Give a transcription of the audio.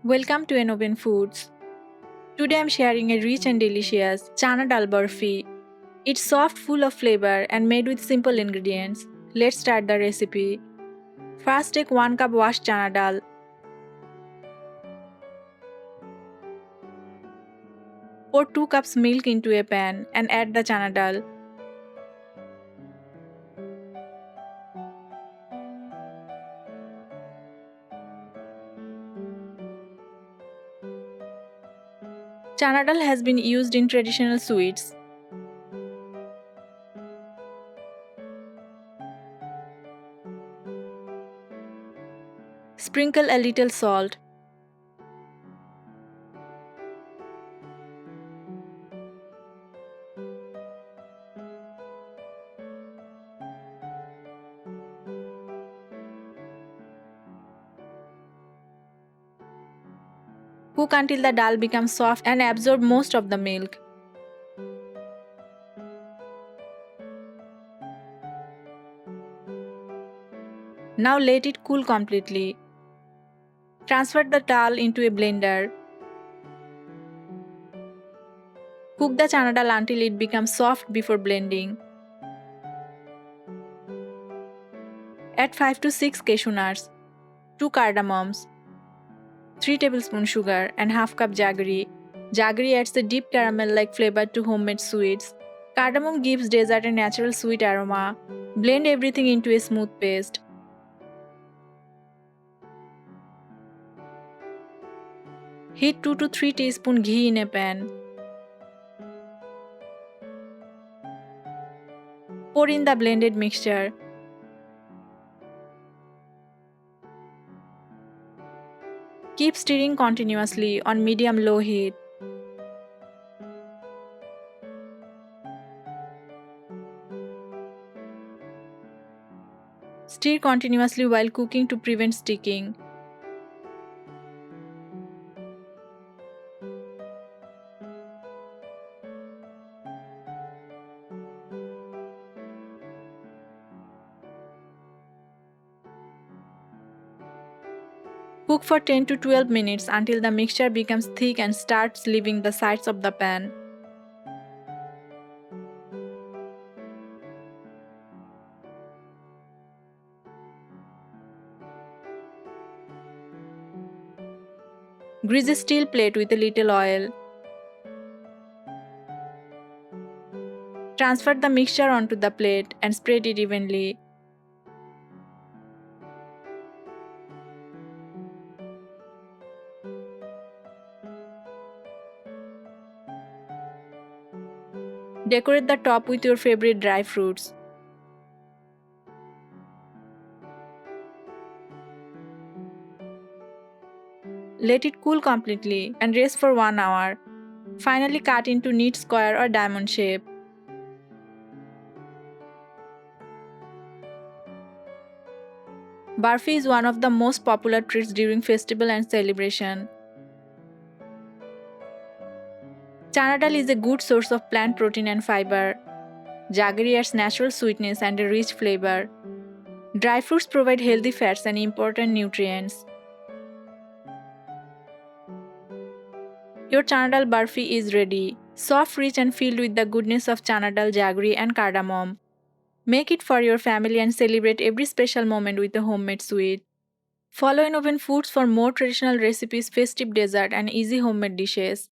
Welcome to Enoven Foods. Today I'm sharing a rich and delicious Chana Dal Barfi. It's soft, full of flavor, and made with simple ingredients. Let's start the recipe. First, take 1 cup washed Chana Dal. Pour 2 cups milk into a pan and add the Chana Dal. Chana Dal has been used in traditional sweets. Sprinkle a little salt. Cook until the dal becomes soft and absorb most of the milk. Now let it cool completely. Transfer the dal into a blender. Cook the chana dal until it becomes soft before blending. Add 5 to 6 cashew nuts, 2 cardamoms, 3 tablespoons sugar and half cup jaggery. Jaggery adds a deep caramel-like flavor to homemade sweets. Cardamom gives dessert a natural sweet aroma. Blend everything into a smooth paste. Heat 2 to 3 teaspoons ghee in a pan. Pour in the blended mixture. Keep stirring continuously on medium-low heat. Stir continuously while cooking to prevent sticking. Cook for 10 to 12 minutes until the mixture becomes thick and starts leaving the sides of the pan. Grease a steel plate with a little oil. Transfer the mixture onto the plate and spread it evenly. Decorate the top with your favorite dry fruits. Let it cool completely and rest for 1 hour. Finally, cut into neat square or diamond shape. Barfi is one of the most popular treats during festival and celebration. Chana dal is a good source of plant protein and fiber. Jaggery adds natural sweetness and a rich flavor. Dry fruits provide healthy fats and important nutrients. Your Chana Dal Barfi is ready, soft, rich and filled with the goodness of Chana Dal, jaggery and cardamom. Make it for your family and celebrate every special moment with a homemade sweet. Follow Enoven Foods for more traditional recipes, festive dessert and easy homemade dishes.